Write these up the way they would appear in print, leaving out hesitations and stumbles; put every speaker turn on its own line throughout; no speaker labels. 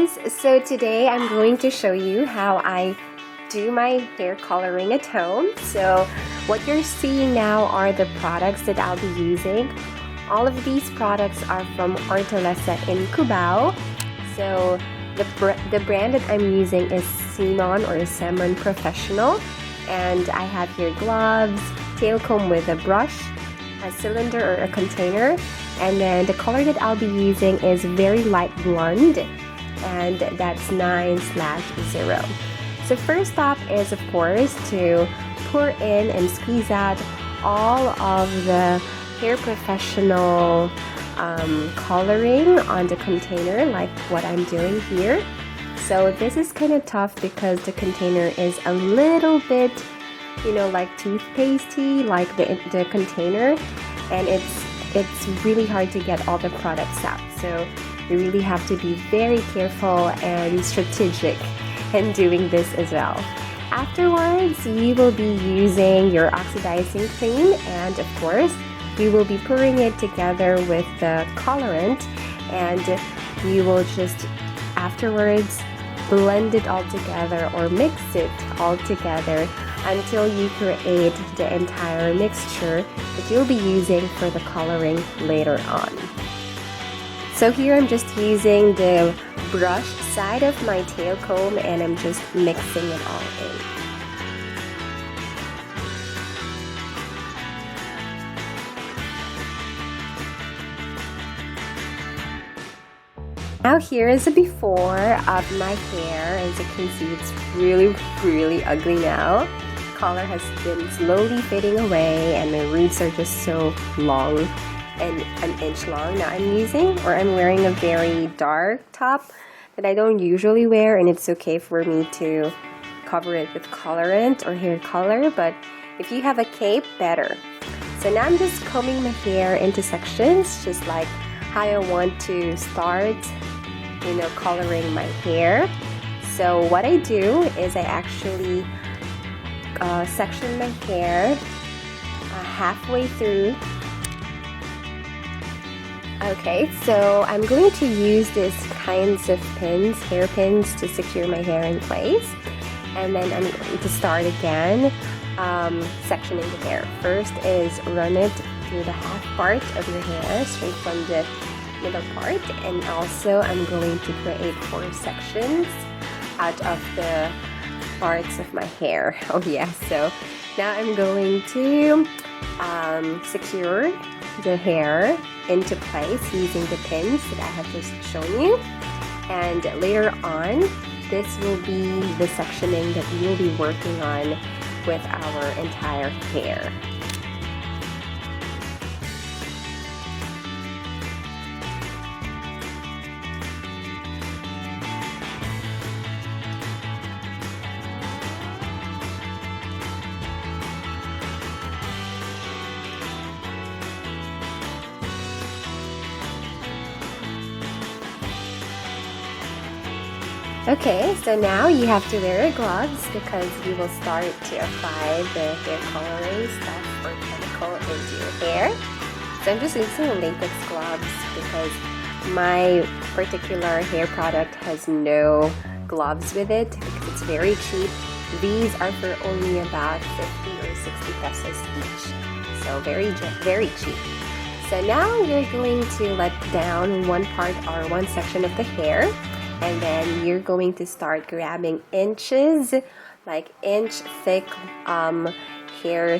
guys, so today I'm going to show you how I do my hair coloring at home. So what you're seeing now are the products that I'll be using. All of these products are from Hortaleza in Cubao. So the brand that I'm using is Simon or Simon Professional, and I have here gloves, tail comb with a brush, a cylinder or a container, and then the color that I'll be using is very light blonde, and that's 9/0. So first up is, of course, to pour in and squeeze out all of the Hair Professional coloring on the container, like what I'm doing here. So this is kind of tough because the container is a little bit, like toothpastey, like the container, and it's really hard to get all the products out. So you really have to be very careful and strategic in doing this as well. Afterwards, you will be using your oxidizing cream, and of course, you will be pouring it together with the colorant, and you will just afterwards blend it all together or mix it all together until you create the entire mixture that you'll be using for the coloring later on. So here I'm just using the brush side of my tail comb, and I'm just mixing it all in. Now here is a before of my hair. As you can see, it's really ugly now. Color has been slowly fading away, and my roots are just so long and an inch long. Now I'm wearing a very dark top that I don't usually wear, and it's okay for me to cover it with colorant or hair color, but if you have a cape, better. So now I'm just combing my hair into sections, just like how I want to start coloring my hair. So what I do is I actually section my hair halfway through. Okay, so I'm going to use these kinds of pins, hair pins, to secure my hair in place, and then I'm going to start again sectioning the hair. First is run it through the half part of your hair straight from the middle part, and also I'm going to create 4 sections out of the parts of my hair. Oh yeah, so now I'm going to secure the hair into place using the pins that I have just shown you, and later on this will be the sectioning that we will be working on with our entire hair. Okay, so now you have to wear gloves because you will start to apply the hair coloring stuff or chemical into your hair. So I'm just using latex gloves because my particular hair product has no gloves with it because it's very cheap. These are for only about 50 or 60 pesos each. So very cheap. So now you're going to let down one part or one section of the hair, and then you're going to start grabbing inches, like inch thick hair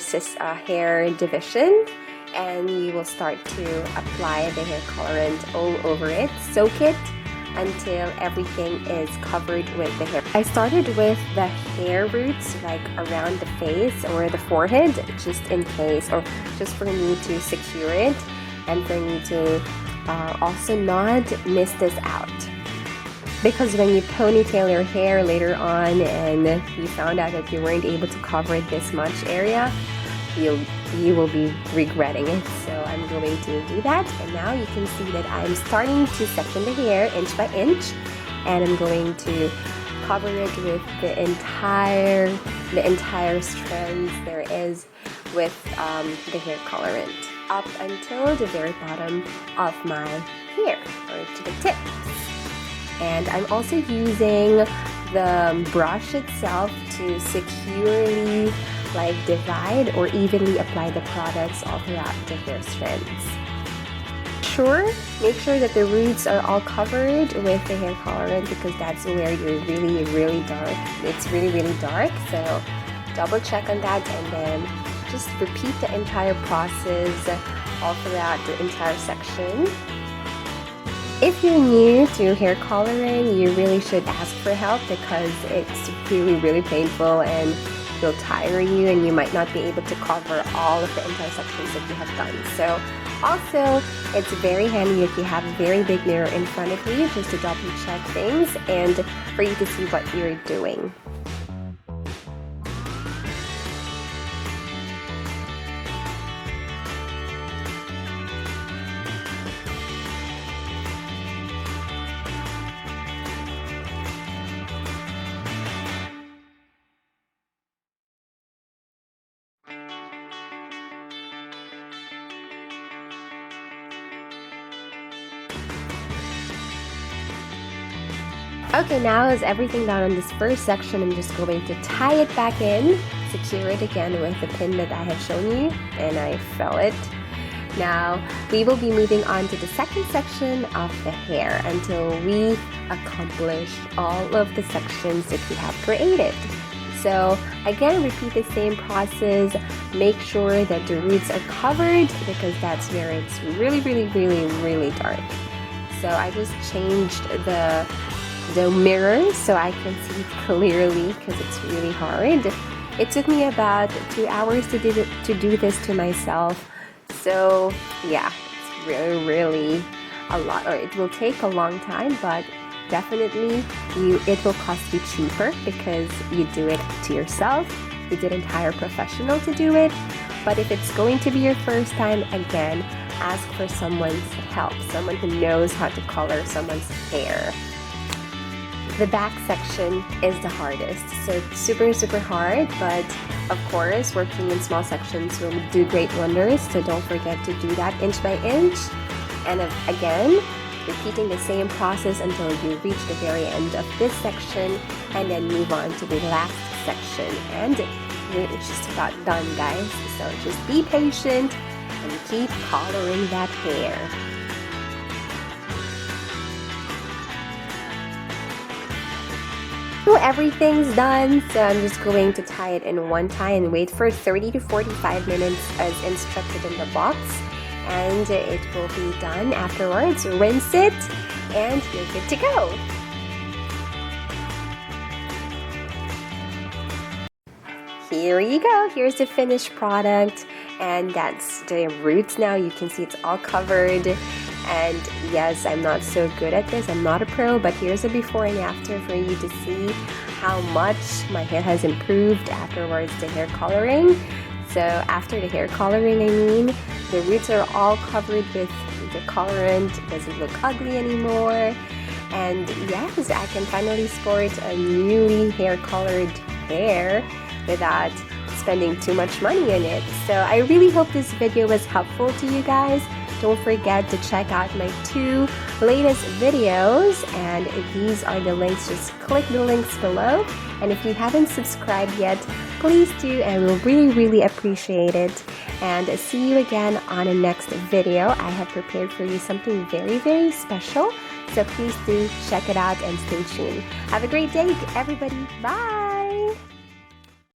division, and you will start to apply the hair colorant all over it. Soak it until everything is covered with the hair. I started with the hair roots, like around the face or the forehead, just in case, or just for me to secure it and for me to also not miss this out. Because when you ponytail your hair later on and you found out that you weren't able to cover this much area, you will be regretting it. So I'm going to do that, and now you can see that I'm starting to section the hair inch by inch, and I'm going to cover it with the entire strands there is with the hair colorant up until the very bottom of my hair, or to the tips. And I'm also using the brush itself to securely like divide or evenly apply the products all throughout the hair strands. Make sure that the roots are all covered with the hair colorant, because that's where you're really dark. It's really dark, so double check on that, and then just repeat the entire process all throughout the entire section. If you're new to hair coloring, you really should ask for help, because it's really painful and will tire you, and you might not be able to cover all of the entire sections that you have done. So also, it's very handy if you have a very big mirror in front of you, just to double check things and for you to see what you're doing. Okay, now is everything done on this first section, I'm just going to tie it back in, secure it again with the pin that I had shown you, and I fell it. Now, we will be moving on to the second section of the hair until we accomplish all of the sections that we have created. So again, repeat the same process. Make sure that the roots are covered, because that's where it's really dark. So I just changed the mirror so I can see clearly, because it's really hard. It took me about 2 hours to do this to myself. So yeah, it's really a lot, or it will take a long time, but definitely it will cost you cheaper because you do it to yourself. You didn't hire a professional to do it. But if it's going to be your first time, again, ask for someone's help, someone who knows how to color someone's hair. The back section is the hardest, so it's super hard, but of course working in small sections will do great wonders, so don't forget to do that inch by inch. And again, repeating the same process until you reach the very end of this section, and then move on to the last section, and you're just about done, guys. So just be patient and keep coloring that hair. So everything's done, so I'm just going to tie it in one tie and wait for 30 to 45 minutes as instructed in the box, and it will be done afterwards. Rinse it and you're good to go. Here you go, here's the finished product, and that's the roots now. You can see it's all covered. And yes, I'm not so good at this, I'm not a pro, but here's a before and after for you to see how much my hair has improved afterwards the hair coloring. So after the hair coloring, I mean, the roots are all covered with the colorant. It doesn't look ugly anymore. And yes, I can finally sport a newly hair colored hair without spending too much money in it. So I really hope this video was helpful to you guys. Don't forget to check out my 2 latest videos, and these are the links. Just click the links below, and if you haven't subscribed yet, please do, and we'll really appreciate it. And see you again on the next video. I have prepared for you something very special, so please do check it out and stay tuned. Have a great day, everybody. Bye.